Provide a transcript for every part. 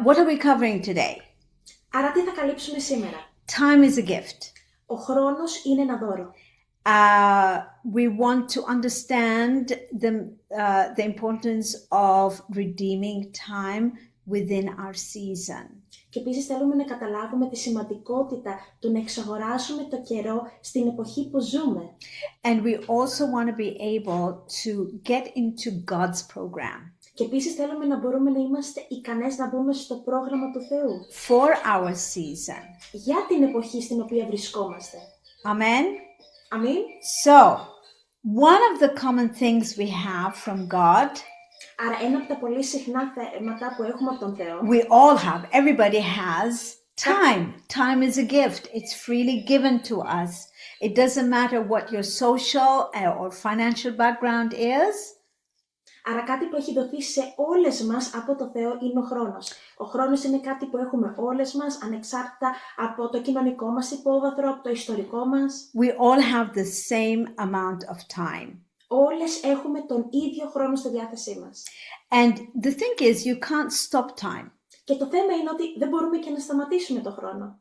What are we covering today? Άρα τι θα καλύψουμε σήμερα? Time is a gift. Ο χρόνος είναι ένα δώρο. We want to understand the importance of redeeming time within our season. Και επίσης θέλουμε να καταλάβουμε τη σημαντικότητα του να εξαγοράσουμε το καιρό στην εποχή που ζούμε. And we also want to be able to get into God's program. Και επίσης θέλουμε να μπορούμε να είμαστε ικανές να μπούμε στο πρόγραμμα του Θεού. For our season. Για την εποχή στην οποία βρισκόμαστε. Amen. Αμήν. So, one of the common things we have from God. Άρα ένα από τα πολύ συχνά θέματα που έχουμε από τον Θεό. We all have. Everybody has time. Time is a gift. It's freely given to us. It doesn't matter what your social or financial background is. Άρα κάτι που έχει δοθεί σε όλες μας από το Θεό είναι ο χρόνος. Ο χρόνος είναι κάτι που έχουμε όλες μας, ανεξάρτητα από το κοινωνικό μας υπόβαθρο, από το ιστορικό μας. We all have the same amount of time. Όλες έχουμε τον ίδιο χρόνο στη διάθεσή μας. And the thing is, you can't stop time. Και το θέμα είναι ότι δεν μπορούμε και να σταματήσουμε το χρόνο.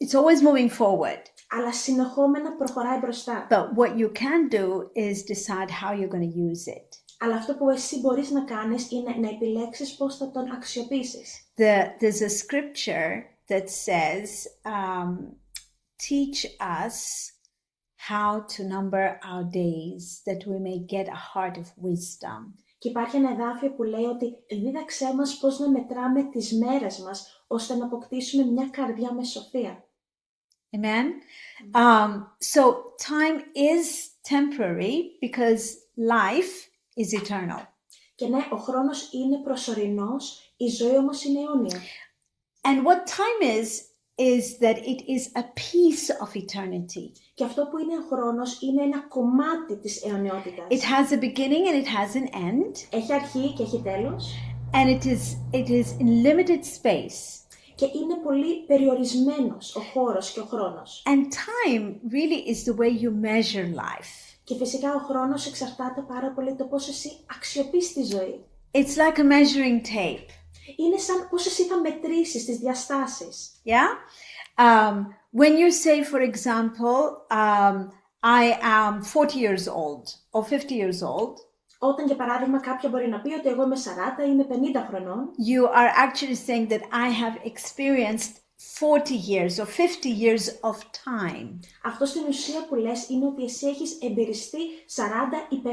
It's always moving forward. Αλλά συνεχόμενα προχωράει μπροστά. But what you can do is decide how you're going to use it. Αλλά αυτό που εσύ μπορείς να κάνεις είναι να επιλέξεις πώς θα τον αξιοποιήσεις. There's a scripture that says, teach us how to number our days, that we may get a heart of wisdom. Και υπάρχει ένα εδάφιο που λέει ότι δίδαξέ μας πώς να μετράμε τις μέρες μας, ώστε να αποκτήσουμε μια καρδιά με σοφία. Amen. So time is temporary because life is eternal. Και ναι, ο χρόνος είναι προσωρινός, η ζωή όμως είναι αιώνια. And what time is that it is a piece of eternity. Και αυτό που είναι ο χρόνος είναι ένα κομμάτι της αιωνιότητας. It has a beginning and it has an end. Έχει αρχή και έχει τέλος. And it is in limited space. Και είναι πολύ περιορισμένος ο χώρος και ο χρόνος. And time really is the way you measure life. Και φυσικά ο χρόνος εξαρτάται πάρα πολύ το πώς εσύ αξιοποιείς τη ζωή. It's like a measuring tape. Είναι σαν πώς εσύ θα μετρήσεις τις διαστάσεις. Yeah? When you say, for example, I am 40 years old or 50 years old. Όταν για παράδειγμα κάποια μπορεί να πει ότι εγώ είμαι 40 ή είμαι 50 χρονών. You are actually saying that I have experienced 40 years or 50 years of time. Αυτό στην ουσία που λες είναι ότι εσύ έχεις εμπειριστεί 40 ή 50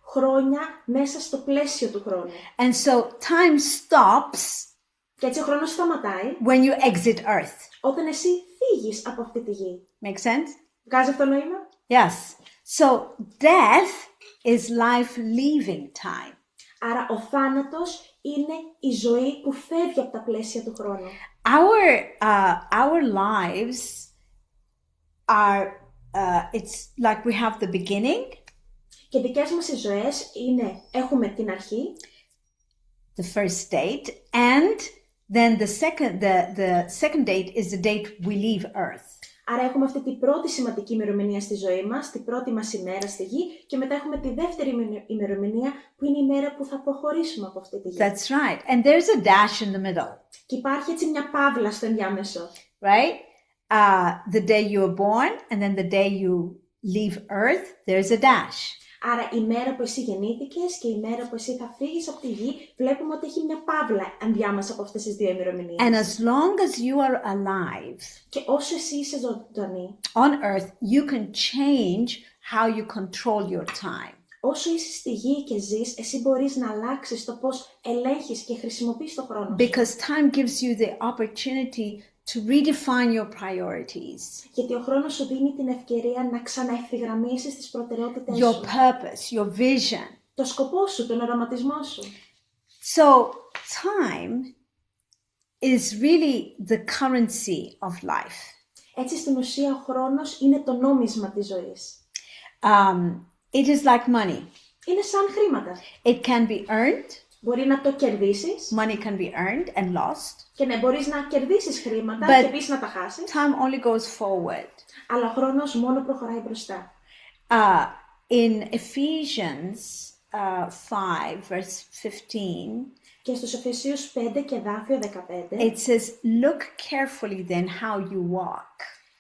χρόνια μέσα στο πλαίσιο του χρόνου. And so time stops. Και έτσι ο χρόνος σταματάει. When you exit Earth. Όταν εσύ φύγεις από αυτή τη γη. Make sense? Βγάζει αυτό νόημα? Yes. So death is life leaving time. Άρα ο θάνατος είναι η ζωή που φεύγει από τα πλαίσια του χρόνου. Our lives are, it's like we have the beginning. Και δικές μας οι ζωές είναι, έχουμε την αρχή. The first date. And then the second date is the date we leave Earth. Άρα έχουμε αυτή την πρώτη σημαντική ημερομηνία στη ζωή μας, την πρώτη μας ημέρα στη γη και μετά έχουμε τη δεύτερη ημερομηνία που είναι η μέρα που θα αποχωρήσουμε από αυτή τη γη. That's right. And there's a dash in the middle. Και υπάρχει έτσι μια παύλα στο ενδιάμεσο. Right? The day you were born and then the day you leave Earth, there's a dash. Άρα η μέρα που εσύ γεννήθηκες και η μέρα που εσύ θα φύγεις από τη γη, βλέπουμε ότι έχει μια παύλα ενδιάμεσα από αυτές τις δύο ημερομηνίες. And as long as you are alive, και όσο εσύ είσαι ζωντανή, on earth, you can change how you control your time. Όσο είσαι στη γη και ζεις, εσύ μπορείς να αλλάξεις το πώς ελέγχεις και χρησιμοποιείς το χρόνο σου. Because time gives you the opportunity to redefine your priorities. Γιατί ο χρόνος σου δίνει την ευκαιρία να ξαναευθυγραμμίσεις τις προτεραιότητες your σου. Purpose, your vision. Το σκοπό σου, τον οραματισμό σου. So, time is really the currency of life. Έτσι, στην ουσία, ο χρόνος είναι το νόμισμα της ζωής. It is like money. Είναι σαν χρήματα. It can be earned. Μπορεί να το κερδίσεις. Money can be earned and lost. Και ναι, μπορείς να κερδίσεις χρήματα But και επίσης να τα χάσεις. Time only goes forward. Αλλά ο χρόνος μόνο προχωράει μπροστά. In Ephesians 5, verse 15, Και στους Εφεσίους 5 και εδάφιο 15, it says, look carefully then how you walk,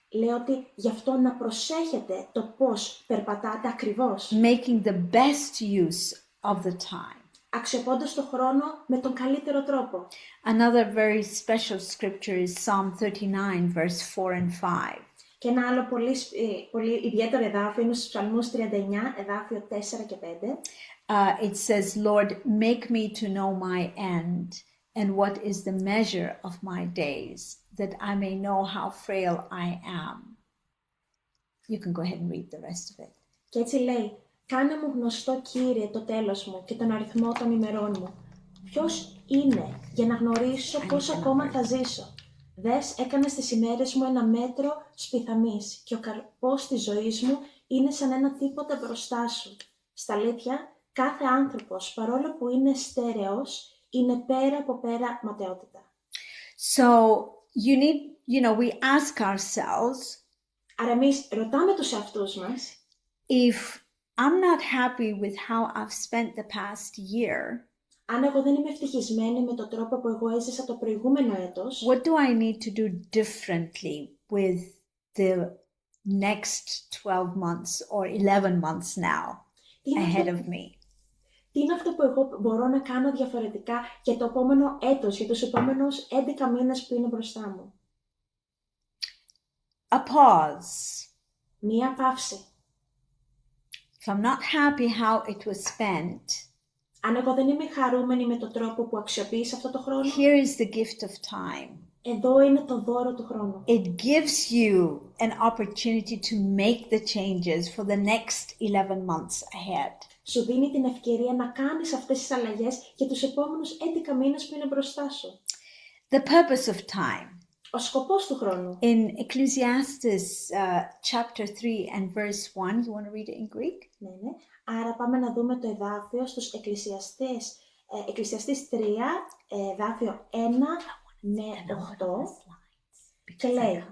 λέει ότι γι' αυτό να προσέχετε το πώς περπατάτε ακριβώς, making the best use of the time. αξιοποιώντας το χρόνο με τον καλύτερο τρόπο. Another very special scripture is Psalm 39, verse 4 and 5. Και ένα άλλο πολύ ιδιαίτερο εδάφιο είναι στους Ψαλμούς 39, εδάφιο 4 και 5. It says, Lord, make me to know my end and what is the measure of my days, that I may know how frail I am. You can go ahead and read the rest of it. Και έτσι λέει, κάνε μου γνωστό, Κύριε, το τέλος μου και τον αριθμό των ημερών μου. Ποιος είναι για να γνωρίσω πόσο ακόμα θα ζήσω. Δες, έκανες τις ημέρες μου ένα μέτρο σπιθαμής και ο καρπός της ζωής μου είναι σαν ένα τίποτα μπροστά σου. Στα αλήθεια, κάθε άνθρωπος, παρόλο που είναι στέρεος, είναι πέρα από πέρα ματαιότητα. So we ask ourselves, Άρα εμείς ρωτάμε τους εαυτούς μας, if I'm not happy with how I've spent the past year, αν εγώ δεν είμαι ευτυχισμένη με τον τρόπο που εγώ έζησα το προηγούμενο έτος, what do I need to do differently with the next 12 months or 11 months now ahead of me? τι είναι αυτό που εγώ μπορώ να κάνω διαφορετικά για το επόμενο έτος, για τους επόμενους 11 μήνες που είναι μπροστά μου. A pause. Μία παύση. If I'm not happy how it was spent, Αν εγώ δεν είμαι χαρούμενη με τον τρόπο που αξιοποίησα αυτό το χρόνο, here is the gift of time. εδώ είναι το δώρο του χρόνου. It gives you an opportunity to make the changes for the next 11 months ahead. Σου δίνει την ευκαιρία να κάνεις αυτές τις αλλαγές για τους επόμενους 11 μήνες που είναι μπροστά σου. The purpose of time. Ο σκοπός του χρόνου. In Ecclesiastes chapter 3 and verse 1, you want to read it in Greek? Ναι. Άρα πάμε να δούμε το εδάφιο στους Εκκλησιαστές 3, εδάφιο 1 με 8. Και λέει,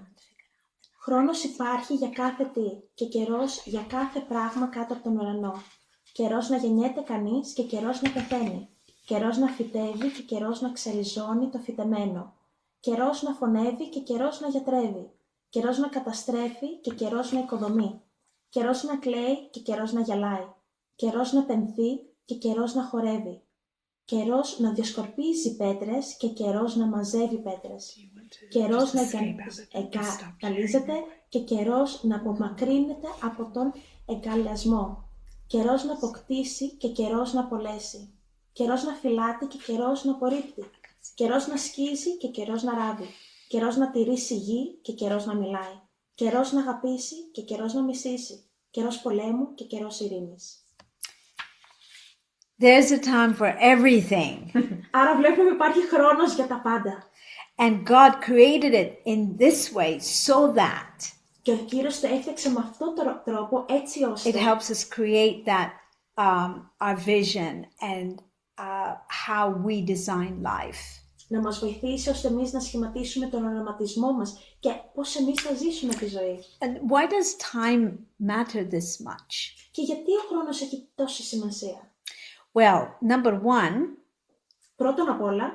χρόνος υπάρχει για κάθε τι και καιρός για κάθε πράγμα κάτω από τον ουρανό. Καιρός να γεννιέται κανείς και καιρός να πεθαίνει. Καιρός να φυτεύει και καιρός να ξεριζώνει το φυτεμένο. Καιρός να φωνεύει και καιρός να γιατρεύει. Καιρός να καταστρέφει και καιρός να οικοδομεί. Καιρός να κλαίει και καιρός να γελάει. Καιρός να πενθεί και καιρός να χορεύει. Καιρός να διασκορπίζει πέτρες και καιρός να μαζεύει πέτρες. Καιρός να εγκαλίζεται και καιρός να απομακρύνεται από τον εγκαλιασμό. Καιρός να αποκτήσει και καιρός να απολέσει. Καιρός να φυλάται και καιρός να απορρίπτει. Καιρός να σκίζει και καιρός να ράβει. Καιρός να τηρήσει γη και καιρός να μιλάει. Καιρός να αγαπήσει και καιρός να μισήσει. Καιρός πολέμου και καιρός ειρήνης. There's a time for everything. Άρα βλέπουμε υπάρχει χρόνος για τα πάντα. And God created it in this way so that Και ο Κύριος το έφτιαξε με αυτόν τον τρόπο έτσι ώστε it helps us create that our vision and how we design life. να μας βοηθήσει ώστε εμείς να σχηματίσουμε τον οραματισμό μας και πώς εμείς θα ζήσουμε τη ζωή. And why does time matter this much? Και γιατί ο χρόνος έχει τόση σημασία? Well, number one, Πρώτον απ' όλα,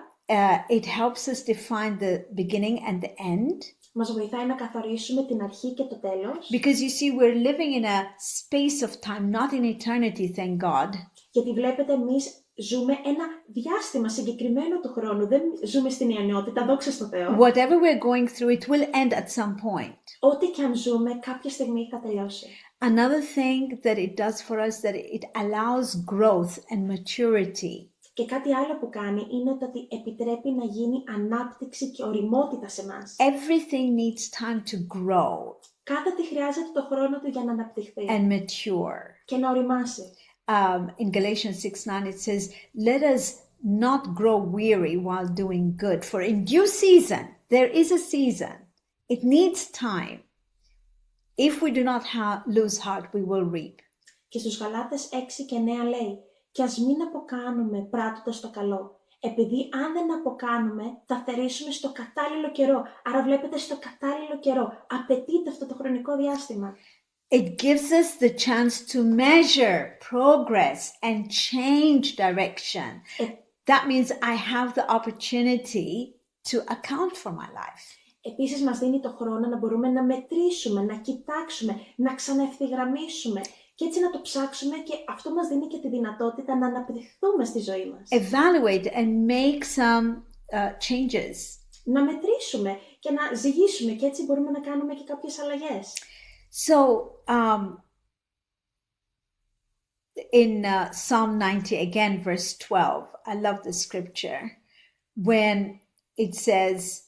it helps us define the beginning and the end. μας βοηθάει να καθορίσουμε την αρχή και το τέλος. Because you see, we're living in a space of time, not in eternity, thank God. Γιατί βλέπετε, εμείς ζούμε ένα διάστημα συγκεκριμένο του χρόνου. Δεν ζούμε στην αιωνιότητα, δόξα στο Θεό. Whatever we're going through, it will end at some point. Ό,τι και αν ζούμε, κάποια στιγμή θα τελειώσει. Another thing that it does for us, that it allows growth and maturity. Και κάτι άλλο που κάνει είναι ότι επιτρέπει να γίνει ανάπτυξη και οριμότητα σε εμάς. Everything needs time to grow Κάθε τι χρειάζεται το χρόνο του για να αναπτυχθεί and mature. και να οριμάσει. In Galatians 6:9 it says, let us not grow weary while doing good, for in due season, there is a season. It needs time. If we do not lose heart, we will reap. Και στους Γαλάτες 6 και 9 λέει, και ας μην αποκάνουμε πράττοντας το καλό, επειδή αν δεν αποκάνουμε θα θερήσουμε στο κατάλληλο καιρό. Άρα βλέπετε, στο κατάλληλο καιρό απαιτείται αυτό το χρονικό διάστημα. It gives us the chance to measure progress and change direction. That means I have the opportunity to account for my life. Επίσης μας δίνει το χρόνο να μπορούμε να μετρήσουμε, να κοιτάξουμε, να ξαναευθυγραμμίσουμε και έτσι να το ψάξουμε και αυτό μας δίνει και τη δυνατότητα να αναπτυχθούμε στη ζωή μας. Evaluate and make some changes. Να μετρήσουμε και να ζυγίσουμε και έτσι μπορούμε να κάνουμε και κάποιες αλλαγές. So, in Psalm 90, again, verse 12, I love the scripture when it says,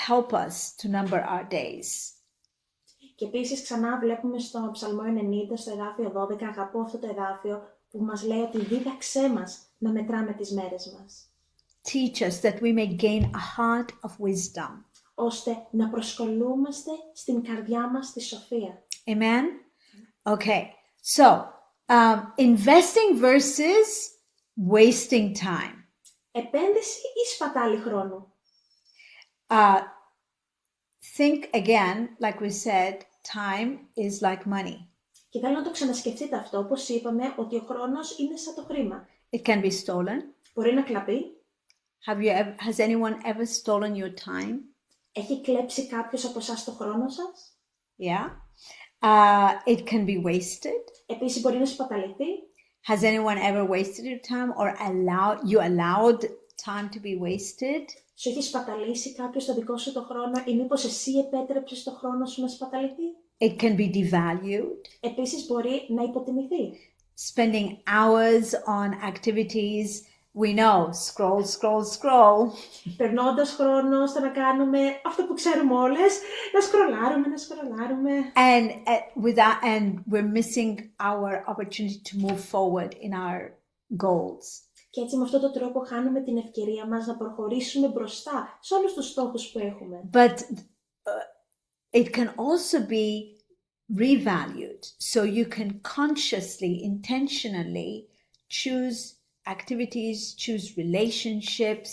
help us to number our days. Και επίσης ξανά βλέπουμε στο Ψαλμό 90, στο εδάφιο 12, αγαπώ αυτό το εδάφιο που μας λέει ότι δίδαξέ μας να μετράμε τις μέρες μας. Teach us that we may gain a heart of wisdom. Ώστε να προσκολούμαστε στην καρδιά μας τη σοφία. Amen? Okay, so investing versus wasting time. Επένδυση ή σπατάλη χρόνου? Think again, like we said, time is like money. Και θέλω να το ξανασκεφτείτε αυτό, όπως είπαμε, ότι ο χρόνος είναι σαν το χρήμα. It can be stolen. Μπορεί να κλαπεί. Has anyone ever stolen your time? Έχει κλέψει κάποιος από εσάς το χρόνο σας? Yeah. It can be wasted. Επίσης μπορεί να σπαταληθεί. Has anyone ever wasted your time or allowed time to be wasted? Σου έχει σπαταλήσει κάποιος το δικό σου το χρόνο ή μήπως εσύ επέτρεψες το χρόνο σου να σπαταληθεί? It can be devalued. Επίσης μπορεί να υποτιμηθεί. Spending hours on activities we know, scroll. Περνώντας χρόνο στο να κάνουμε αυτό που ξέρουμε όλες, να σκρολάρουμε. And we're missing our opportunity to move forward in our goals. Και έτσι με αυτόν τον τρόπο χάνουμε την ευκαιρία μας να προχωρήσουμε μπροστά σε όλους τους στόχους που έχουμε. But it can also be revalued, so you can consciously, intentionally choose activities, choose relationships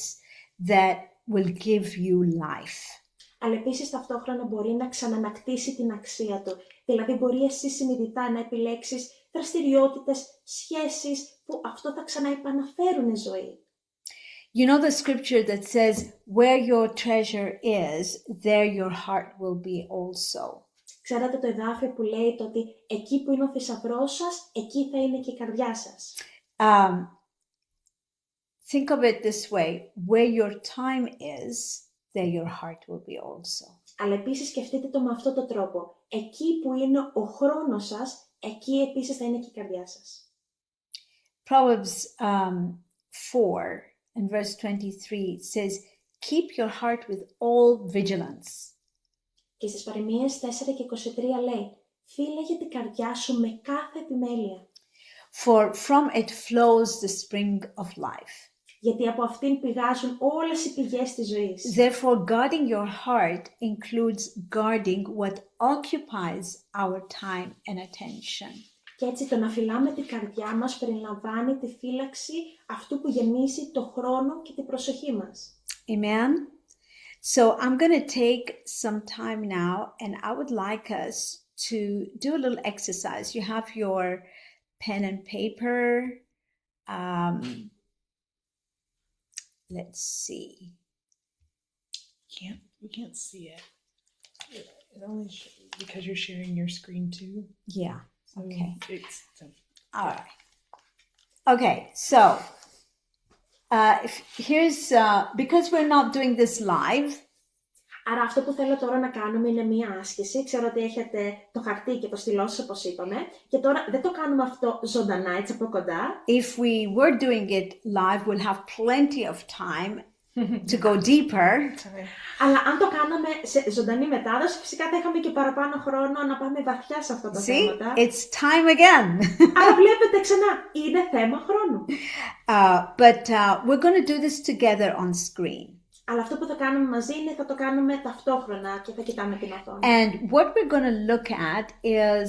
that will give you life. Αλλά επίσης ταυτόχρονα μπορεί να ξανανακτήσει την αξία του. Δηλαδή μπορεί εσύ συνειδητά να επιλέξεις δραστηριότητες, σχέσεις που αυτό θα ξαναεπαναφέρουν ζωή. You know the scripture that says, where your treasure is, there your heart will be also. Ξέρετε το εδάφιο που λέει το ότι εκεί που είναι ο θησαυρός σας, εκεί θα είναι και η καρδιά σας. Think of it this way, where your time is, there your heart will be also. Αλλά επίσης σκεφτείτε το με αυτόν τον τρόπο. Εκεί που είναι ο χρόνος σας, εκεί επίσης θα είναι και η καρδιά σας. Proverbs 4 and verse 23 says, keep your heart with all vigilance. Και στις Παροιμίες 4 και 23 λέει, φύλαγε την καρδιά σου με κάθε επιμέλεια. For from it flows the spring of life. Γιατί από αυτήν πηγάζουν όλες οι πηγές της ζωής. Therefore, guarding your heart includes guarding what occupies our time and attention. Και έτσι το να φυλάμε την καρδιά μας περιλαμβάνει τη φύλαξη αυτού που γεμίσει το χρόνο και την προσοχή μας. Amen. So I'm going to take some time now and I would like us to do a little exercise. You have your pen and paper. Let's see. We can't see it. It only because you're sharing your screen too. Yeah. So Okay. All right. Okay. So here's because we're not doing this live. Άρα αυτό που θέλω τώρα να κάνουμε είναι μία άσκηση. Ξέρω ότι έχετε το χαρτί και το στυλό σας όπως είπαμε. Και τώρα δεν το κάνουμε αυτό ζωντανά έτσι από κοντά. If we were doing it live, we'll have plenty of time to go deeper. Αλλά αν το κάναμε σε ζωντανή μετάδοση, φυσικά θα είχαμε και παραπάνω χρόνο να πάμε βαθιά σε αυτά τα θέματα. It's time again. Άρα βλέπετε ξανά, είναι θέμα χρόνου. But we're going to do this together on screen. Αλλά αυτό που θα κάνουμε μαζί είναι θα το κάνουμε ταυτόχρονα και θα κοιτάμε την οθόνη. And what we're going to look at is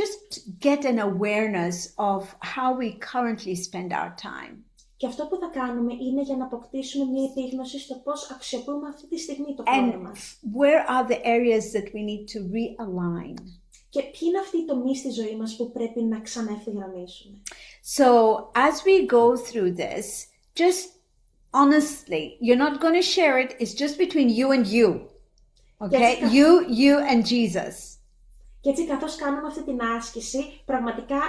just get an awareness of how we currently spend our time. Και αυτό που θα κάνουμε είναι για να αποκτήσουμε μια επίγνωση στο πώς αξιοποιούμε αυτή τη στιγμή το χρόνο μας. Where are the areas that we need to realign? Και ποιοι είναι αυτοί οι τομείς στη ζωή μας που πρέπει να ξαναευθυγραμμίσουμε. So as we go through this, just honestly, you're not going to share it. It's just between you and you. Okay? Yes. You and Jesus. Και έτσι καθώς κάνουμε αυτή την άσκηση, πραγματικά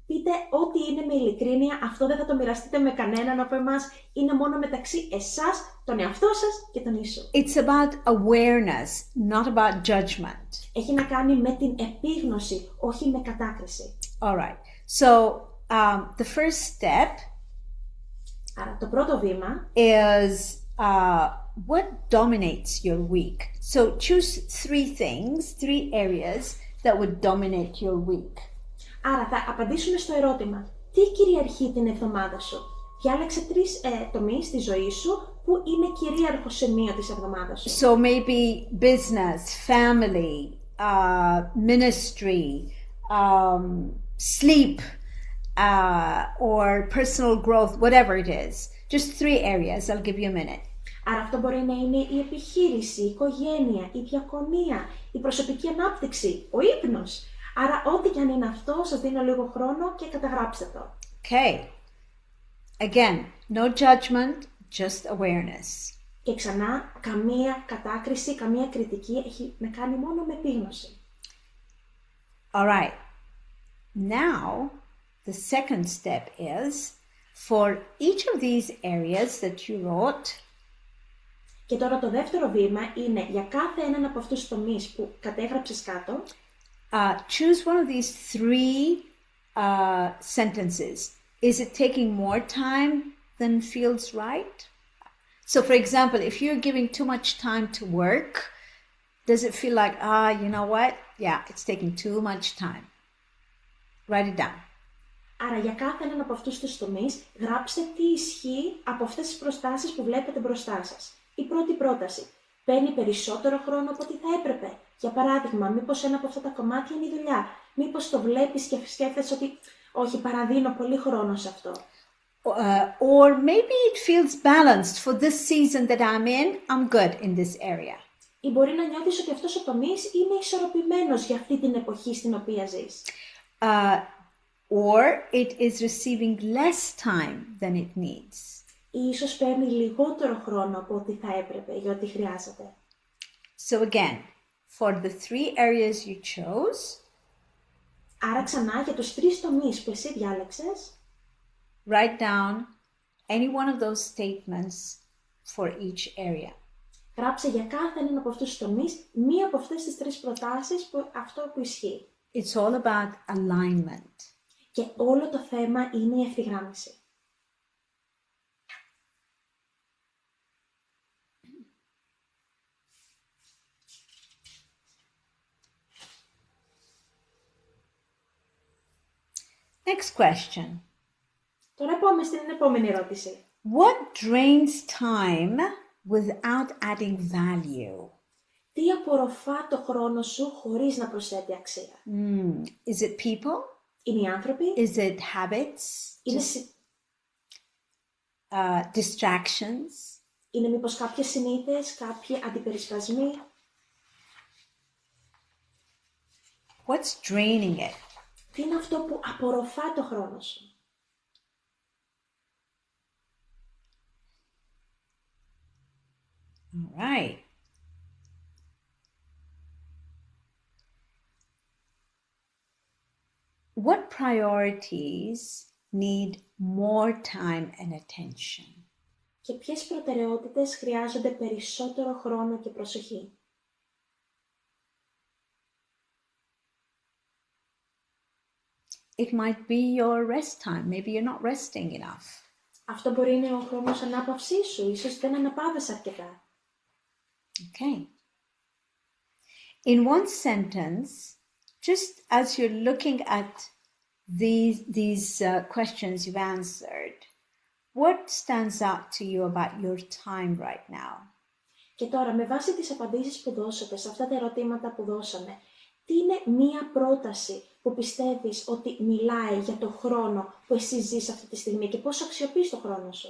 πείτε ό,τι είναι με ειλικρίνεια, αυτό δεν θα το μοιραστείτε με κανέναν από εμάς, είναι μόνο μεταξύ εσάς, τον εαυτό σας και τον Ιησού. It's about awareness, not about judgment. Έχει να κάνει με την επίγνωση, όχι με κατάκριση. All right. So the first step Άρα το πρώτο βήμα is what dominates your week. So choose 3 things, 3 areas that would dominate your week. Άρα θα απαντήσουμε στο ερώτημα, τι κυριαρχεί την εβδομάδα σου. Διάλεξε 3 τομείς στη ζωή σου που είναι κυρίαρχο σημείο της εβδομάδας σου. So maybe business, family, ministry, sleep, or personal growth, whatever it is. Just 3 areas. I'll give you a minute. Άρα αυτό μπορεί να είναι η επιχείρηση, η οικογένεια, η διακονία, η προσωπική ανάπτυξη, ο ύπνος. Άρα ό,τι και αν είναι αυτό, σας δίνω λίγο χρόνο και καταγράψτε το. Okay. Again, no judgment, just awareness. Και ξανά, καμία κατάκριση, καμία κριτική έχει να κάνει μόνο με επίγνωση. All right. Now, the second step is for each of these areas that you wrote, Και τώρα το δεύτερο βήμα είναι για κάθε έναν από αυτούς τους τομείς που κατέγραψες κάτω, choose one of these 3 sentences. Is it taking more time than feels right? So, for example, if you're giving too much time to work, does it feel like, you know what? Yeah, it's taking too much time. Write it down. Άρα για κάθε έναν από αυτούς τους τομείς γράψτε τι ισχύει από αυτές τις προστάσεις που βλέπετε μπροστά σας. Η πρώτη πρόταση. Παίρνει περισσότερο χρόνο από ό,τι θα έπρεπε. Για παράδειγμα, μήπως ένα από αυτά τα κομμάτια είναι η δουλειά. Μήπως το βλέπεις και σκέφτεσαι ότι όχι, παραδίνω πολύ χρόνο σε αυτό. Or maybe it feels balanced for this season that I'm in. I'm good in this area. Ή μπορεί να νιώθεις ότι αυτός ο τομής είναι ισορροπημένος για αυτή την εποχή στην οποία ζεις. Or it is receiving less time than it needs. Ή ίσως παίρνει λιγότερο χρόνο από ό,τι θα έπρεπε για ό,τι χρειάζεται. So again, for the 3 areas you chose, Άρα ξανά για τους 3 τομείς που εσύ διάλεξες, write down any one of those statements for each area. γράψε για κάθε έναν από αυτούς τους τομείς μία από αυτές τις 3 προτάσεις που αυτό που ισχύει. It's all about alignment. Και όλο το θέμα είναι η ευθυγράμμιση. Next question. Τώρα πάμε στην επόμενη ερώτηση. What drains time without adding value? Τι απορροφά το χρόνο σου χωρίς να προσθέτει αξία? Is it people? Είναι οι άνθρωποι? Is it habits? Είναι, Distractions? είναι μήπως κάποιες συνήθειες, κάποιοι αντιπερισπασμοί? What's draining it? Τι είναι αυτό που απορροφά το χρόνο σου? All right. What priorities need more time and attention? Και ποιες προτεραιότητες χρειάζονται περισσότερο χρόνο και προσοχή? It might be your rest time. Maybe you're not resting enough. Αυτό μπορεί να είναι ο χρόνος ανάπαυσής σου. Ίσως δεν αναπαύεσαι αρκετά. Okay. In one sentence, just as you're looking at these questions you've answered, what stands out to you about your time right now? Και τώρα, με βάση τις απαντήσεις που δώσατε σε αυτά τα ερωτήματα που δώσαμε, τι είναι μία πρόταση που πιστεύεις ότι μιλάει για το χρόνο που εσύ ζεις αυτή τη στιγμή και πώς αξιοποιείς το χρόνο σου?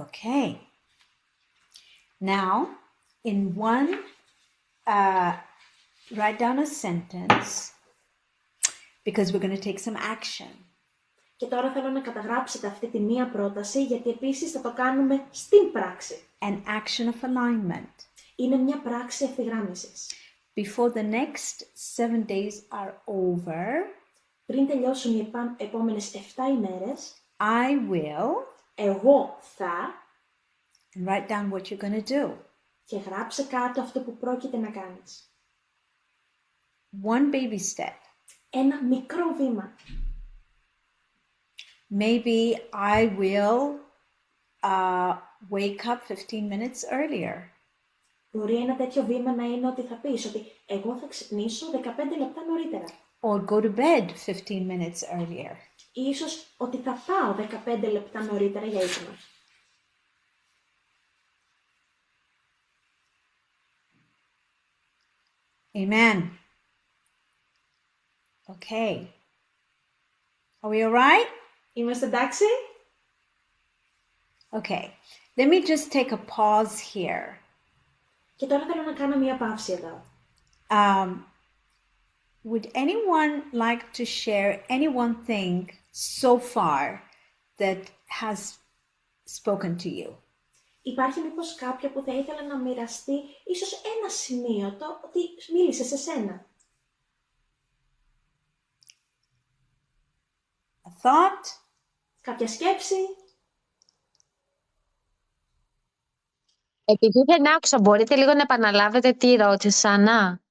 Okay. Now, in one, write down a sentence because we're going to take some action. Και τώρα θέλω να καταγράψετε αυτή τη μία πρόταση, γιατί επίσης θα το κάνουμε στην πράξη. An action of alignment. Είναι μια πράξη ευθυγράμμισης. Before the next 7 days are over, Πριν τελειώσουν οι επόμενες 7 ημέρες, I will, εγώ θα, and write down what you're going to do. και γράψε κάτω αυτό που πρόκειται να κάνεις. One baby step. Ένα μικρό βήμα. Maybe I will wake up 15 minutes earlier. Μπορεί ένα τέτοιο βήμα να είναι ότι θα πεις ότι εγώ θα ξυπνήσω 15 λεπτά νωρίτερα. Or go to bed 15 minutes earlier. Ίσως ότι θα πάω 15 λεπτά νωρίτερα για ύπνο. Amen. Okay. Are we all right? Είμαστε εντάξει? Okay. Let me just take a pause here. Και τώρα θέλω να κάνω μία παύση εδώ. Would anyone like to share any one thing so far that has spoken to you? Υπάρχει μήπως κάποια που θα ήθελα να μοιραστεί ίσως ένα σημείο, το ότι μίλησε σε σένα. A thought? Κάποια σκέψη? Επειδή δεν άκουσα, μπορείτε λίγο να επαναλάβετε τι ρώτησα, Ανά.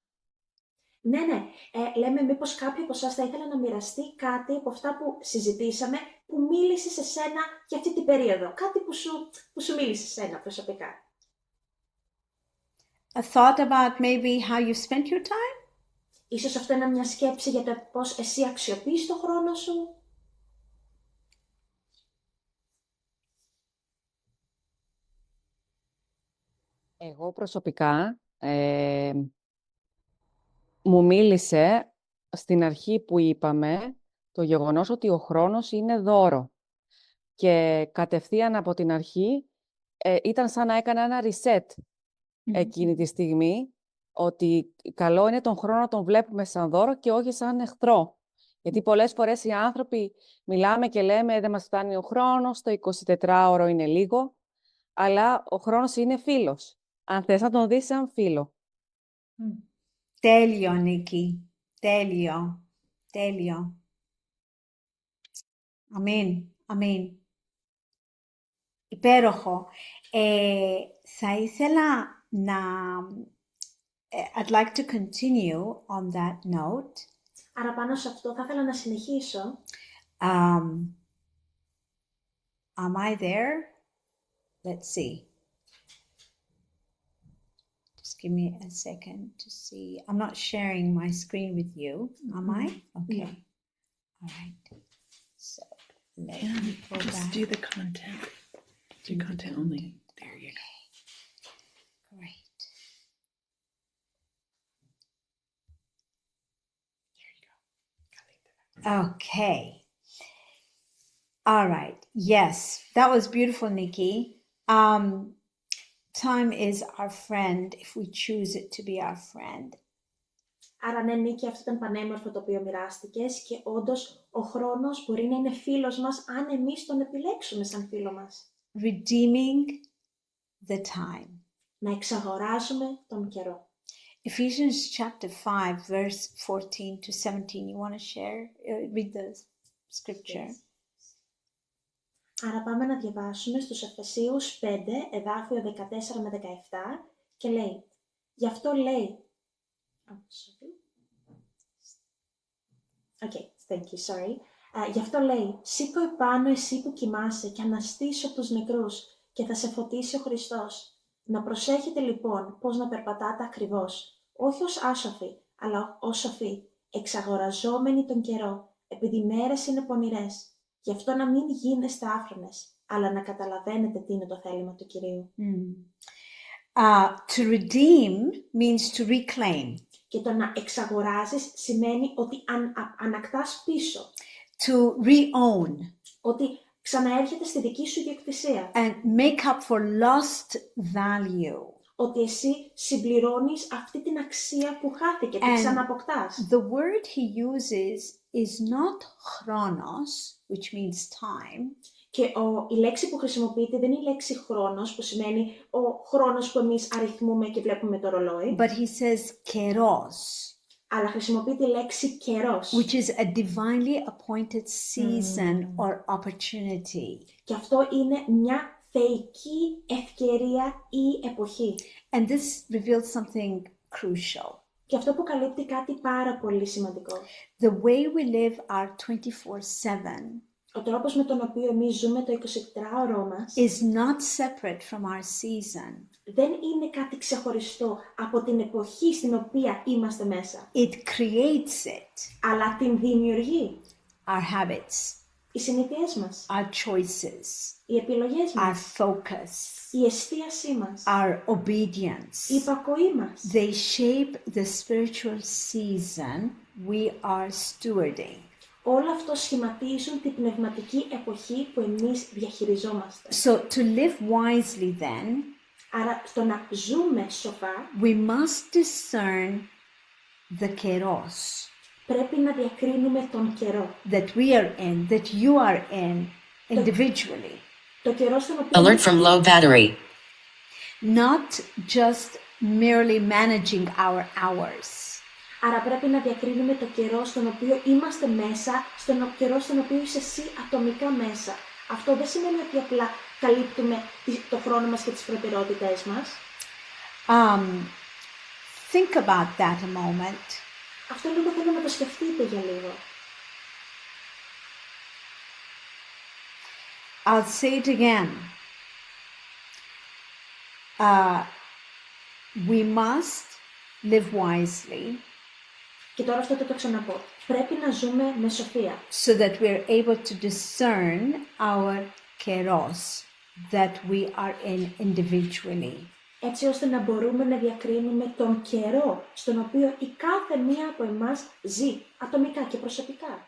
Ναι. Λέμε μήπως κάποια από εσάς θα ήθελα να μοιραστεί κάτι από αυτά που συζητήσαμε, που μίλησε σε σένα για αυτή την περίοδο. Κάτι που σου μίλησε σε σένα προσωπικά. A thought about maybe how you spent your time? Ίσως αυτό είναι μια σκέψη για το πώς εσύ αξιοποιείς το χρόνο σου. Εγώ προσωπικά μου μίλησε στην αρχή που είπαμε το γεγονός ότι ο χρόνος είναι δώρο. Και κατευθείαν από την αρχή ήταν σαν να έκανα ένα reset εκείνη τη στιγμή, ότι καλό είναι τον χρόνο να τον βλέπουμε σαν δώρο και όχι σαν εχθρό. Γιατί πολλές φορές οι άνθρωποι μιλάμε και λέμε δεν μας φτάνει ο χρόνος, το 24ωρο είναι λίγο, αλλά ο χρόνος είναι φίλος. Αν θες να τον δεις σαν φίλο. Τέλειο, Νίκη. Τέλειο. Αμήν. Υπέροχο. Θα ήθελα να... I'd like to continue on that note. Άρα πάνω σε αυτό θα ήθελα να συνεχίσω. Am I there? Let's see. Just give me a second to see. I'm not sharing my screen with you, am I? Okay. No. All right. So let And me go just back. do the content. Do content only. There you go. Great. There you go. Got linked to that. Okay. All right. Yes, that was beautiful, Nikki. Time is our friend if we choose it to be our friend. Άρα ναι, Νίκη, αυτό ήταν πανέμορφο το οποίο μοιράστηκες και όντως ο χρόνος μπορεί να είναι φίλος μας αν εμείς τον επιλέξουμε σαν φίλο μας. Redeeming the time. Να εξαγοράζουμε τον καιρό. Ephesians chapter 5, verse 14 to 17. You want to share? Read the scripture. Yes. Άρα πάμε να διαβάσουμε στους Εφεσίους 5, εδάφιο 14 με 17 και λέει, γι' αυτό λέει, γι' αυτό λέει, σήκω επάνω εσύ που κοιμάσαι και αναστήσω τους νεκρούς και θα σε φωτίσει ο Χριστός. Να προσέχετε λοιπόν πώς να περπατάτε ακριβώς, όχι ως άσοφοι, αλλά ως σοφοί, εξαγοραζόμενοι τον καιρό, επειδή οι μέρες είναι πονηρές. Γι' αυτό να μην γίνεστε άφρονες, αλλά να καταλαβαίνετε τι είναι το θέλημα του Κυρίου. To redeem means to reclaim. Και το να εξαγοράζεις σημαίνει ότι ανακτάς πίσω. To re-own. Ότι ξαναέρχεται στη δική σου ιδιοκτησία. and make up for lost value. Ότι εσύ συμπληρώνεις αυτή την αξία που χάθηκε, την And ξανααποκτάς. the word he uses is not chronos, which means time, Και η λέξη που χρησιμοποιείται δεν είναι η λέξη χρόνος, που σημαίνει ο χρόνος που εμείς αριθμούμε και βλέπουμε το ρολόι, but he says keros, αλλά χρησιμοποιείται η λέξη καιρός. which is a divinely appointed season or opportunity. Και αυτό είναι μια θεϊκή ευκαιρία ή εποχή. And this reveals something crucial. Και αυτό αποκαλύπτει κάτι πάρα πολύ σημαντικό. The way we live our 24/7 Ο τρόπος με τον οποίο εμείς ζούμε το 24ωρο μας is not separate from our season. δεν είναι κάτι ξεχωριστό από την εποχή στην οποία είμαστε μέσα, It creates it, αλλά την δημιουργεί. our habits, Οι συνήθειές μας, our choices, οι επιλογές our μας, focus, η εστίασή μας, our obedience. η υπακοή μας. They shape the spiritual season we are stewarding. Όλα αυτό σχηματίζουν την πνευματική εποχή που εμείς διαχειριζόμαστε. So to live wisely then, Άρα στο να ζούμε σοφά we must discern the keros πρέπει να διακρίνουμε τον καιρό. that we are in, that you are in individually. Το καιρό στον οποίο Alert from low battery. Not just merely managing our hours. Άρα πρέπει να διακρίνουμε το καιρό στον οποίο είμαστε μέσα, στον καιρό στον οποίο είσαι εσύ ατομικά μέσα. Αυτό δεν σημαίνει ότι απλά καλύπτουμε το χρόνο μας και τις προτεραιότητές μας. Think about that a moment. Αυτό λίγο θέλω να το σκεφτείτε για λίγο. I'll say it again. We must live wisely Και τώρα αυτό το ξαναπώ. Πρέπει να ζούμε με σοφία, so that we're able to discern our keros that we are in individually. έτσι ώστε να μπορούμε να διακρίνουμε τον καιρό στον οποίο η κάθε μία από εμάς ζει, ατομικά και προσωπικά.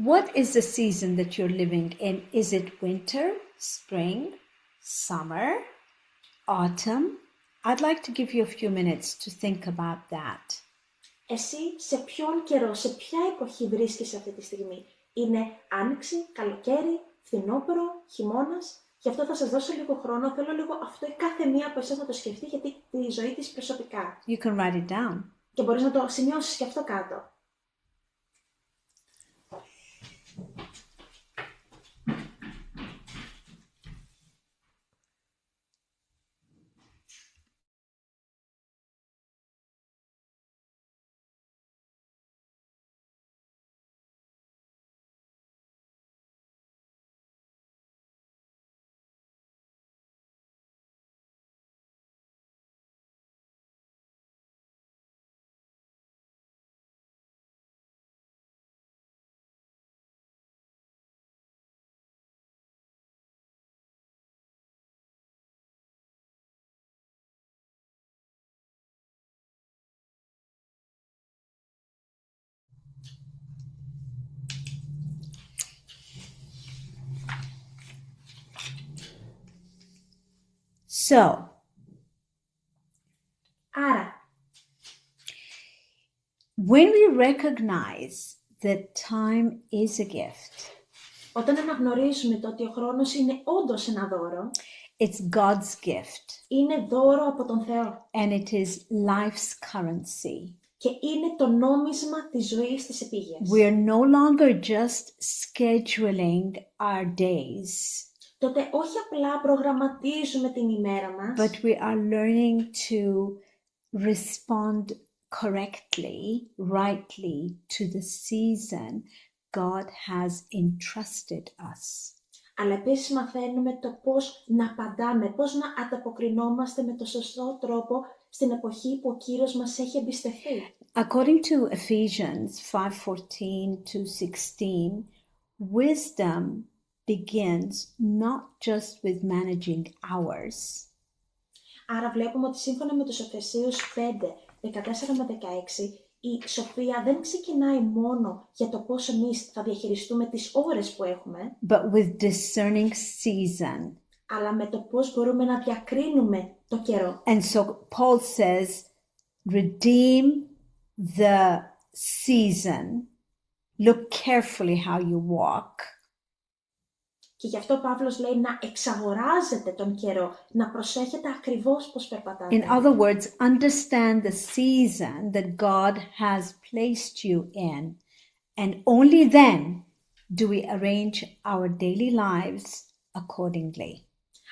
What is the season that you're living in? Is it winter, spring, summer, autumn? I'd like to give you a few minutes to think about that. Εσύ σε ποιον καιρό, σε ποια εποχή βρίσκεσαι αυτή τη στιγμή? Είναι άνοιξη, καλοκαίρι, φθινόπωρο, χειμώνας? Γι' αυτό θα σας δώσω λίγο χρόνο. Θέλω λίγο αυτό η κάθε μία από εσάς να το σκεφτεί για τη ζωή της προσωπικά. You can write it down. Και μπορείς να το σημειώσεις και αυτό κάτω. So, Άρα, when we recognize that time is a gift, όταν αναγνωρίζουμε το ότι ο χρόνος είναι όντως ένα δώρο, it's God's gift είναι δώρο από τον Θεό and it is life's currency. και είναι το νόμισμα της ζωής της επίγειας. We're no longer just scheduling our days, Τότε όχι απλά προγραμματίζουμε την ημέρα μας, but we are learning to respond correctly, rightly to the season God has entrusted us. αλλά επίσης μαθαίνουμε το πώς να απαντάμε, πώς να ανταποκρινόμαστε με το σωστό τρόπο στην εποχή που ο Κύριος μας έχει εμπιστευτεί. According to Ephesians 5:14-16, wisdom begins not just with managing hours, Άρα βλέπουμε ότι σύμφωνα με τους Εφεσίους 5, 14 με 16, η σοφία δεν ξεκινάει μόνο για το πώς εμείς θα διαχειριστούμε τις ώρες που έχουμε, but with discerning season. αλλά με το πώς μπορούμε να διακρίνουμε το καιρό. And so Paul says, redeem the season. Look carefully how you walk. Και γι' αυτό ο Παύλος λέει να εξαγοράζετε τον καιρό, να προσέχετε ακριβώς πώς περπατάτε. In other words, understand the season that God has placed you in. And only then do we arrange our daily lives accordingly.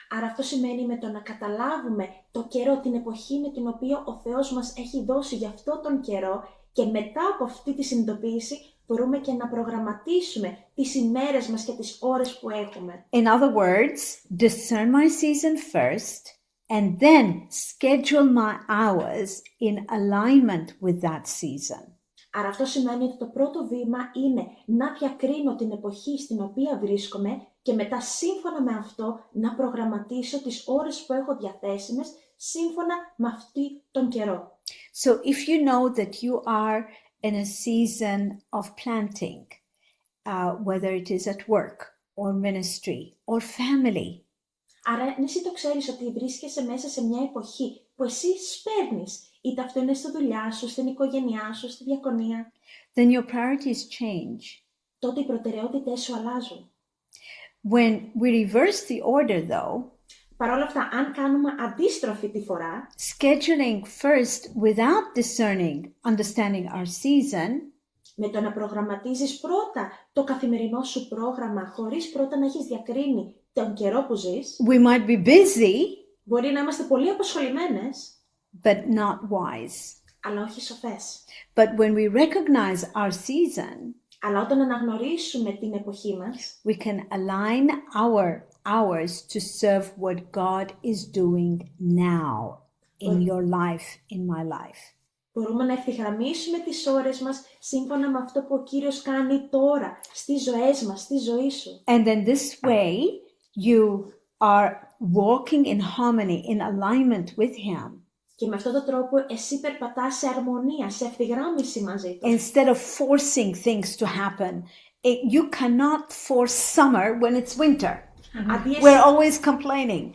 Άρα αυτό σημαίνει με το να καταλάβουμε το καιρό, την εποχή με την οποία ο Θεός μας έχει δώσει για αυτό τον καιρό και μετά από αυτή τη συνειδητοποίηση μπορούμε και να προγραμματίσουμε τις ημέρες μας και τις ώρες που έχουμε. In other words, discern my season first and then schedule my hours in alignment with that season. Άρα αυτό σημαίνει ότι το πρώτο βήμα είναι να διακρίνω την εποχή στην οποία βρίσκομαι και μετά σύμφωνα με αυτό να προγραμματίσω τις ώρες που έχω διαθέσιμες σύμφωνα με αυτή τον καιρό. So if you know that you are in a season of planting, whether it is at work or ministry or family, Άρα αν εσύ το ξέρεις ότι βρίσκεσαι μέσα σε μια εποχή που εσύ σπέρνεις, είτε αυτό είναι στη δουλειά σου, στην οικογένειά σου, στη διακονία, then your priorities change. τότε οι προτεραιότητες σου αλλάζουν. When we reverse the order though, Παρ' όλα αυτά, αν κάνουμε αντίστροφη τη φορά, scheduling first without understanding our season, με το να προγραμματίζεις πρώτα το καθημερινό σου πρόγραμμα, χωρίς πρώτα να έχεις διακρίνει τον καιρό που ζεις, we might be busy, μπορεί να είμαστε πολύ απασχολημένες, but not wise. αλλά όχι σοφές. But when we recognize our season, Αλλά όταν αναγνωρίσουμε την εποχή μας, we can align our hours to serve what God is doing now in your life, in my life. μπορούμε να ευθυγραμμίσουμε τις ώρες μας σύμφωνα με αυτό που ο Κύριος κάνει τώρα, στις ζωές μας, στη ζωή σου. And then this way, you are walking in harmony, in alignment with Him, Και με αυτόν τον τρόπο εσύ περπατάς σε αρμονία, σε ευθυγράμμιση μαζί του. instead of forcing things to happen. You cannot force summer when it's winter. Αντί εσύ- We're always complaining.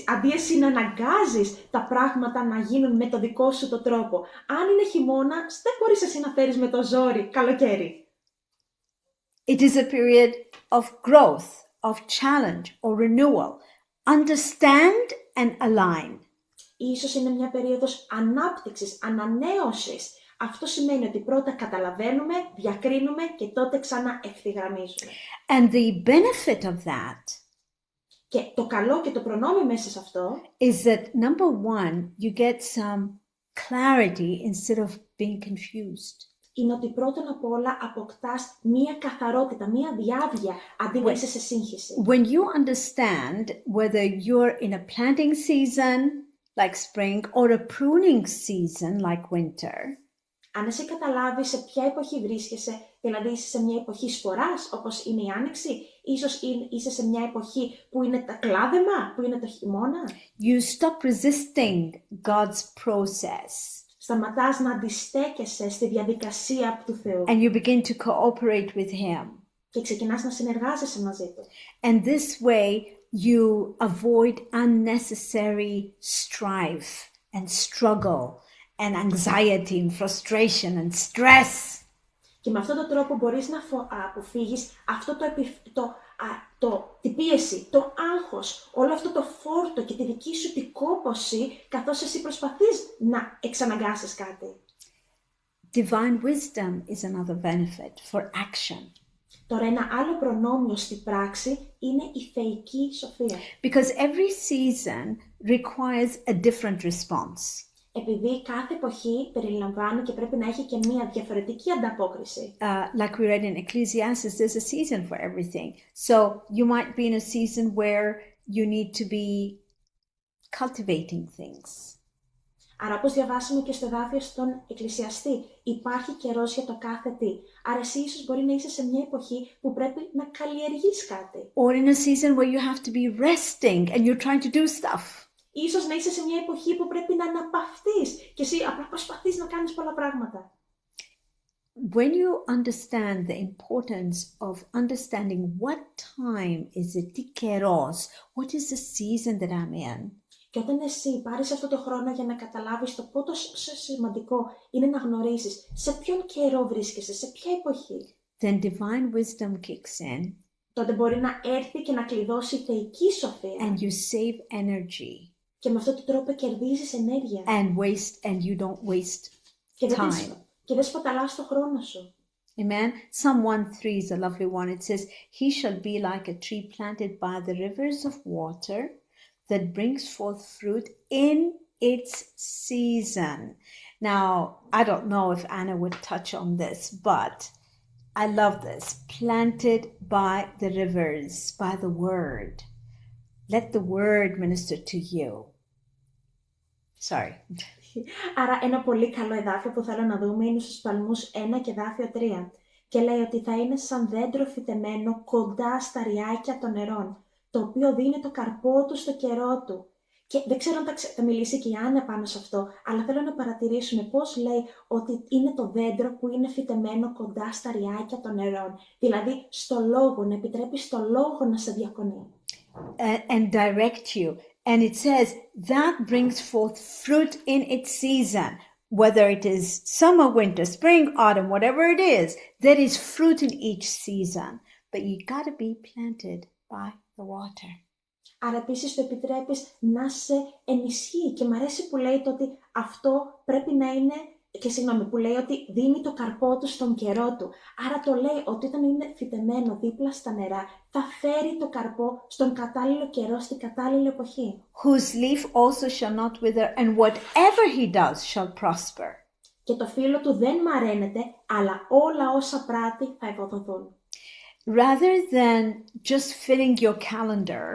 Αντί εσύ να αναγκάζεις τα πράγματα να γίνουν με το δικό σου το τρόπο. Αν είναι χειμώνας, δεν μπορείς εσύ να φέρεις με το ζόρι καλοκαίρι. It is a period of growth, of challenge or renewal. Understand and align. Ίσως είναι μια περίοδος ανάπτυξης, ανανέωσης. Αυτό σημαίνει ότι πρώτα καταλαβαίνουμε, διακρίνουμε και τότε ξανά ευθυγραμμίζουμε. And the benefit of that Και το καλό και το προνόμιο μέσα σε αυτό is that number one, you get some clarity instead of being confused. είναι ότι πρώτον απ' όλα αποκτάς μία καθαρότητα, μία διάβγεια, αντί να είσαι σε σύγχυση. When you understand whether you're in a planting season like spring or a pruning season like winter, Αν εσύ καταλάβεις σε ποια εποχή βρίσκεσαι, δηλαδή είσαι σε μια εποχή σποράς, όπως είναι η άνοιξη, ίσως είσαι σε μια εποχή που είναι τα κλάδεμα, που είναι το χειμώνα, you stop resisting God's process σταματάς να αντιστέκεσαι στη διαδικασία του Θεού and you begin to cooperate with Him. και ξεκινάς να συνεργάζεσαι μαζί Του. And this way you avoid unnecessary strife and struggle and anxiety and frustration and stress. Και με αυτόν τον τρόπο μπορείς να αποφύγεις αυτό την πίεση, το άγχος, όλο αυτό το φόρτο και τη δική σου την κόπωση, καθώς εσύ προσπαθείς να εξαναγκάσεις κάτι. Divine wisdom is another benefit for action Τώρα ένα άλλο προνόμιο στη πράξη είναι η θεϊκή σοφία. because every season requires a different response. Επειδή κάθε εποχή περιλαμβάνει και πρέπει να έχει και μία διαφορετική ανταπόκριση. Like we read in Ecclesiastes, there's a season for everything. So you might be in a season where you need to be cultivating things. Άρα όπως διαβάσαμε και στο εδάφιο στον Εκκλησιαστή, υπάρχει καιρός για το κάθε τι. Άρα εσύ ίσως μπορεί να είσαι σε μια εποχή που πρέπει να καλλιεργείς κάτι. Or in a season where you have to be resting and you're trying to do stuff. Ίσως να είσαι σε μια εποχή που πρέπει να αναπαυτείς και εσύ απλά προσπαθείς να κάνεις πολλά πράγματα. When you understand the importance of understanding what time is it, τι καιρός, what is the season that I'm in, Και όταν εσύ πάρεις αυτό το χρόνο για να καταλάβεις το πόσο σημαντικό είναι να γνωρίσεις σε ποιον καιρό βρίσκεσαι, σε ποια εποχή, then divine wisdom kicks in τότε μπορεί να έρθει και να κλειδώσει η θεϊκή σοφία and you save energy και με αυτόν τον τρόπο κερδίζεις ενέργεια and you don't waste και time. δεν σπαταλάς το χρόνο σου. Amen. Psalm 1:3 is a lovely one. It says, "He shall be like a tree planted by the rivers of water that brings forth fruit in its season." Now, I don't know if Anna would touch on this, but I love this. Planted by the rivers, by the word. Let the word minister to you. Sorry. Άρα ένα πολύ καλό εδάφιο που θέλω να δούμε είναι στους Παλμούς 1 και εδάφιο 3. Και λέει ότι θα είναι σαν δέντρο φυτεμένο κοντά στα ριάκια των νερών, το οποίο δίνει το καρπό του στο καιρό του. Και δεν ξέρω αν θα μιλήσει και η Άννα πάνω σε αυτό, αλλά θέλω να παρατηρήσουμε πώς λέει ότι είναι το δέντρο που είναι φυτεμένο κοντά στα ριάκια των νερών. Δηλαδή στο λόγο, να επιτρέπει στο λόγο να σε διακονεί. And direct you. And it says that brings forth fruit in its season, whether it is summer, winter, spring, autumn, whatever it is, there is fruit in each season, but you got to be planted by the water. Άρα επίσης το επιτρέπεις να σε ενισχύει και μου αρέσει που λέει το ότι αυτό πρέπει να είναι, και συγγνώμη, που λέει ότι δίνει το καρπό του στον καιρό του. Άρα το λέει ότι όταν είναι φυτεμένο δίπλα στα νερά θα φέρει το καρπό στον κατάλληλο καιρό, στην κατάλληλη εποχή. Whose leaf also shall not wither, and whatever he does shall prosper. Και το φύλλο του δεν μαραίνεται, αλλά όλα όσα πράττει θα ευωδοθούν. Rather than just filling your calendar,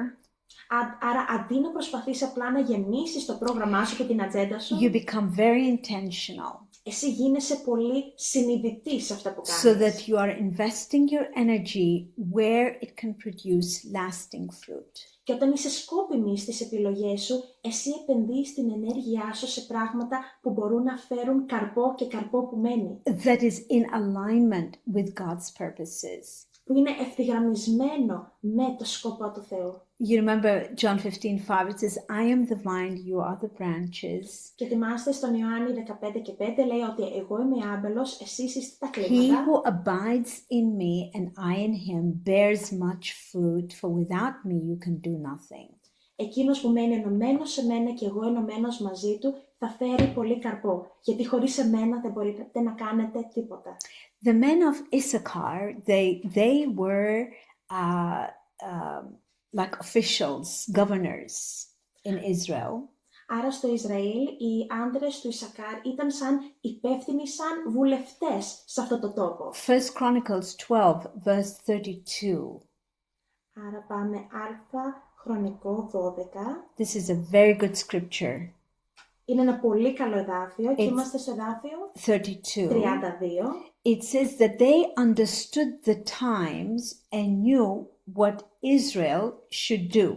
Άρα αντί να προσπαθείς απλά να γεμίσεις το πρόγραμμά σου και την ατζέντα σου, you become very intentional εσύ γίνεσαι πολύ συνειδητή σε αυτά που κάνεις. so that you are investing your energy where it can produce lasting fruit. Και όταν είσαι σκόπιμη στις επιλογές σου, εσύ επενδύεις την ενέργειά σου σε πράγματα που μπορούν να φέρουν καρπό και καρπό που μένει. That is in alignment with God's purposes. Που είναι ευθυγραμμισμένο με το σκοπό του Θεού. You remember John 15:5, it says, I am the vine, you are the branches. Και θυμάστε στον Ιωάννη 15 και 5 λέει ότι εγώ είμαι άμπελος, εσείς είστε τα He κλίματα. who abides in me and I in him bears much fruit, for without me you can do nothing. Εκείνος που μένει ενωμένος σε μένα και εγώ ενωμένος μαζί του θα φέρει πολύ καρπό, γιατί χωρίς εμένα δεν μπορείτε να κάνετε τίποτα. The men of Issachar, they were like officials, governors in Israel. Άρα στο Ισραήλ οι άντρες του Ισακάρ ήταν σαν υπεύθυνοι, σαν βουλευτές σε αυτό το τόπο. 1 Chronicles 12, verse 32. Άρα πάμε Α Χρονικό 12. This is a very good scripture. Είναι ένα πολύ καλό εδάφιο και είμαστε στο εδάφιο 32. 32. It says that they understood the times and knew what Israel should do.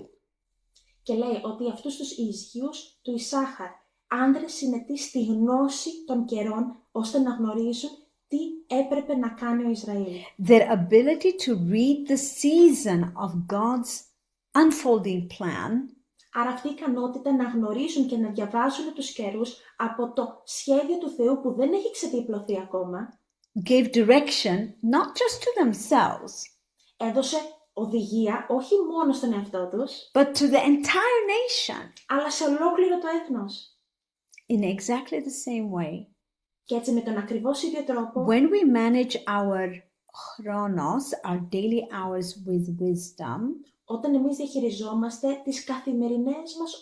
Και λέει ότι αυτούς τους ισχύους του Ισάχαρ, άνδρες συνετοί στη γνώση των καιρών, ώστε να γνωρίζουν τι έπρεπε να κάνει ο Ισραήλ. Their ability to read the season of God's unfolding plan Άρα αυτή η ικανότητα να γνωρίζουν και να διαβάζουν τους καιρούς από το σχέδιο του Θεού που δεν έχει ξεδιπλωθεί ακόμα, gave direction not just to themselves, έδωσε οδηγία όχι μόνο στον εαυτό τους, but to the entire nation αλλά σε ολόκληρο το έθνος. in exactly the same way. Και έτσι με τον ακριβώς ίδιο τρόπο, When we manage our chronos, our daily hours with wisdom, όταν εμείς διαχειριζόμαστε τις καθημερινές μας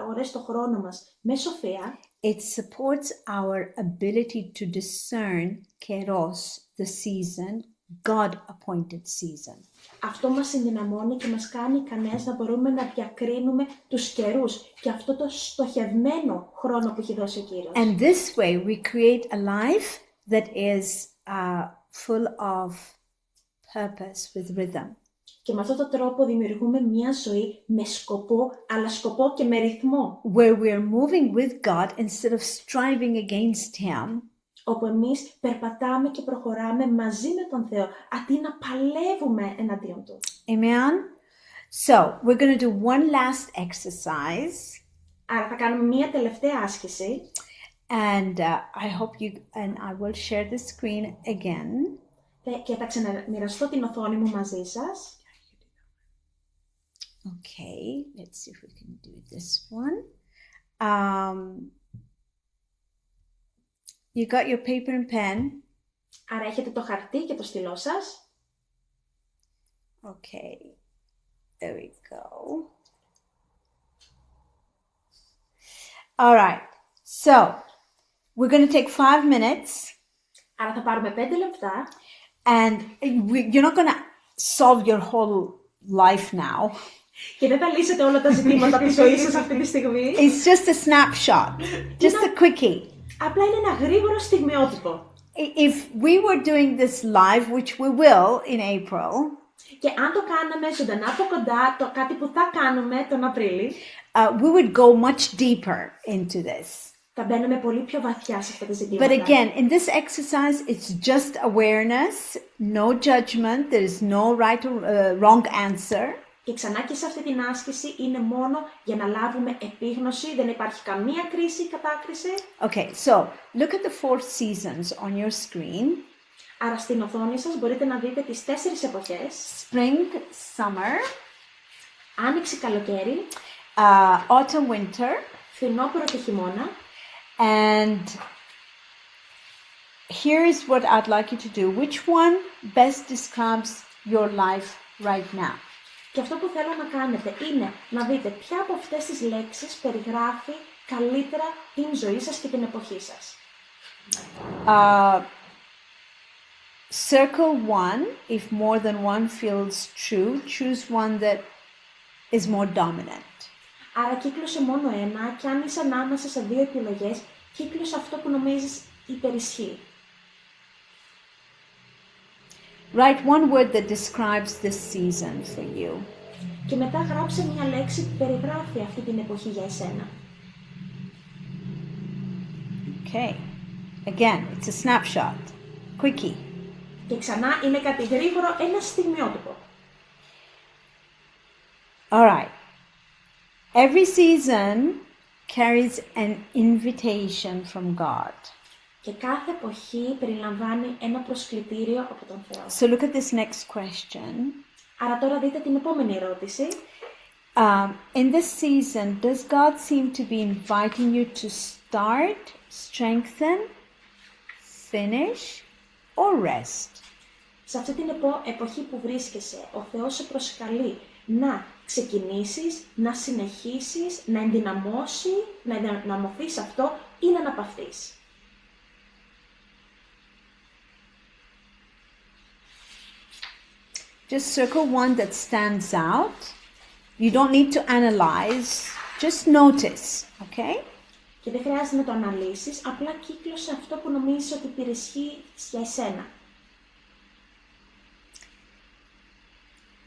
ώρες, το χρόνο μας με σοφία, it supports our ability to discern kairos, the season, God-appointed season. αυτό μας συνδυναμώνει και μας κάνει ικανές να μπορούμε να διακρίνουμε τους καιρούς και αυτό το στοχευμένο χρόνο που έχει δώσει ο Κύριος. And this way we create a life that is full of purpose with rhythm. Και με αυτόν τον τρόπο δημιουργούμε μια ζωή με σκοπό, αλλά σκοπό και με ρυθμό. where we are moving with God instead of striving against Him. Όπου εμείς περπατάμε και προχωράμε μαζί με τον Θεό, αντί να παλεύουμε εναντίον Του. Amen? So, we're going to do one last exercise. Άρα θα κάνουμε μια τελευταία άσκηση. And I hope and I will share the screen again. Και θα ξαναμοιραστώ την οθόνη μου μαζί σας. Okay, let's see if we can do this one. You got your paper and pen. Άρα έχετε το χαρτί και το στυλό σας. Okay, there we go. All right, so we're going to take 5 minutes. Άρα θα πάρουμε 5 λεπτά. And you're not going to solve your whole life now. Και δεν θα λύσετε όλα τα ζητήματα της ζωής σας αυτή τη στιγμή. It's just a snapshot, just a quickie. Απλά είναι ένα γρήγορο στιγμιότυπο. If we were doing this live, which we will in April, Και αν το κάναμε ζωντανά από κοντά, κάτι που θα κάνουμε τον Απρίλη, we would go much deeper into this. θα μπαίνουμε πολύ πιο βαθιά σε αυτά τα ζητήματα. But again, in this exercise, it's just awareness, no judgment, there is no right or wrong answer. Και ξανά και σε αυτή την άσκηση είναι μόνο για να λάβουμε επίγνωση, δεν υπάρχει καμία κρίση ή κατάκριση. Okay, so look at the 4 seasons on your screen. Άρα στην οθόνη σας μπορείτε να δείτε τις 4 εποχές. Spring, summer, Άνοιξη, καλοκαίρι, autumn, winter, φθινόπωρο και χειμώνα. and here is what I'd like you to do. Which one best describes your life right now? Και αυτό που θέλω να κάνετε είναι να δείτε ποια από αυτές τις λέξεις περιγράφει καλύτερα την ζωή σας και την εποχή σας. Circle one, if more than one feels true, choose one that is more dominant. Άρα κύκλωσε μόνο ένα και αν είσαι ανάμεσα σε 2 επιλογές, κύκλωσε αυτό που νομίζεις υπερισχύει. Write one word that describes this season for you. Και μετά γράψε μια λέξη που περιγράφει αυτή την εποχή για εσένα. Okay. Again, it's a snapshot. Quickie. Και ξανά είναι κάτι γρήγορο, ένα στιγμιότυπο. All right. Every season carries an invitation from God. Και κάθε εποχή περιλαμβάνει ένα προσκλητήριο από τον Θεό. So look at this next question. Άρα τώρα δείτε την επόμενη ερώτηση. In this season, does God seem to be inviting you to start, strengthen, finish, or rest? Σε αυτή την εποχή που βρίσκεσαι, ο Θεός σε προσκαλεί να ξεκινήσεις, να συνεχίσεις, να ενδυναμωθείς αυτό ή να αναπαυθείς. Just circle one that stands out. You don't need to analyze, just notice, okay? Και δεν χρειάζεται να το αναλύσεις, απλά κύκλωσε αυτό που νομίζεις ότι υπερισχύει για εσένα.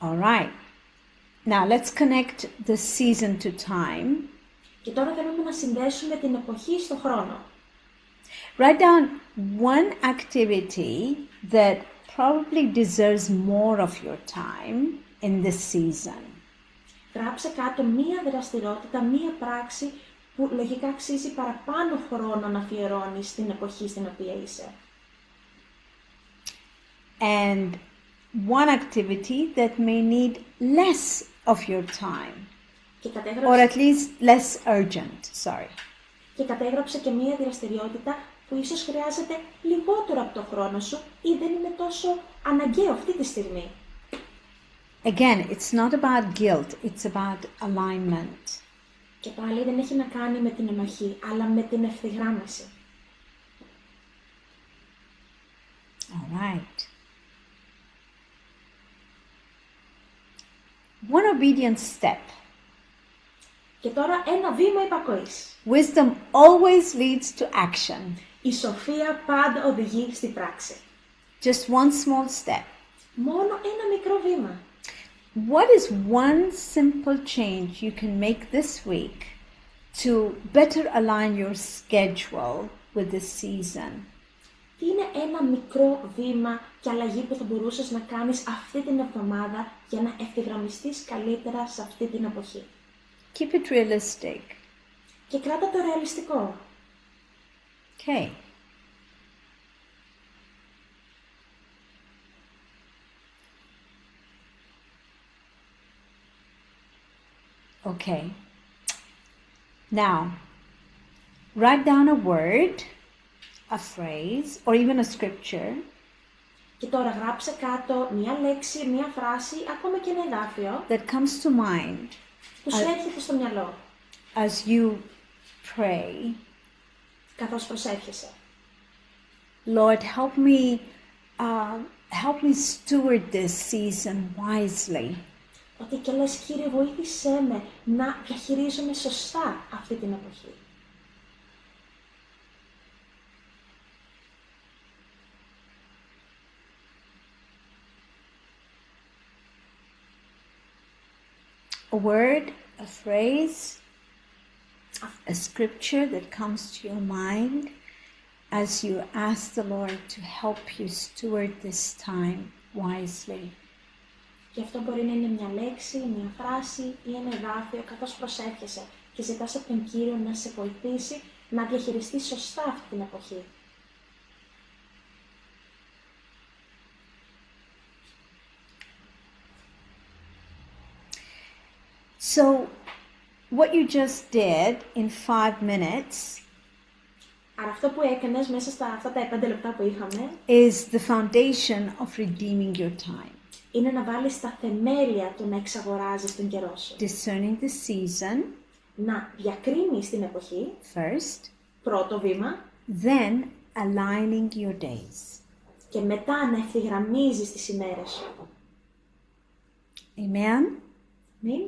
All right. Now let's connect the season to time. Και τώρα θέλουμε να συνδέσουμε την εποχή στο χρόνο. Write down one activity that probably deserves more of your time in this season. Γράψε κάτω μία δραστηριότητα, μία πράξη που λογικά αξίζει παραπάνω χρόνο να αφιερώνεις στην εποχή στην οποία είσαι. And one activity that may need less of your time, Και or κατέγραψε, at least less urgent, sorry. και κατέγραψε και μία δραστηριότητα που ίσως χρειάζεται λιγότερο από το χρόνο σου ή δεν είναι τόσο αναγκαίο αυτή τη στιγμή. Again, it's not about guilt, it's about alignment. Και πάλι δεν έχει να κάνει με την ενοχή, αλλά με την ευθυγράμμιση. All right. One obedient step. Και τώρα ένα βήμα υπακοής. Wisdom always leads to action. Η σοφία πάντα οδηγεί στη πράξη. Just one small step. Μόνο ένα μικρό βήμα. what is one simple change you can make this week to better align your schedule with this season? Τι είναι ένα μικρό βήμα και αλλαγή που θα μπορούσες να κάνεις αυτή την εβδομάδα για να ευθυγραμμιστείς καλύτερα σε αυτή την εποχή? Keep it realistic. Και κράτα το ρεαλιστικό. Okay. Okay. Now, write down a word, a phrase, or even a scripture Και τώρα γράψε κάτω μία λέξη, μία φράση, ακόμα και ένα εδάφιο that comes to mind που σου έρχεται στο μυαλό, as you pray. καθώς προσεύχεσαι. Lord, help me steward this season wisely. Ότι και λες, Κύριε, βοήθησέ με να διαχειρίζομαι σωστά αυτή την εποχή. A word, a phrase, a scripture that comes to your mind as you ask the Lord to help you steward this time wisely. Και αυτό μπορεί να είναι μια λέξη, μια φράση ή ένα εδάφιο, καθώς προσεύχεσαι και ζητάς από τον Κύριο να σε βοηθήσει να διαχειριστείς σωστά αυτή την εποχή. So, what you just did in 5 minutes Άρα αυτό που έκανες μέσα στα αυτά τα 5 λεπτά που είχαμε is the foundation of redeeming your time. είναι να βάλεις τα θεμέλια του να εξαγοράζεις τον καιρό σου. Discerning the season Να διακρίνεις την εποχή, first, πρώτο βήμα, then aligning your days. και μετά να ευθυγραμμίζεις τις ημέρες σου. Amen? Μην.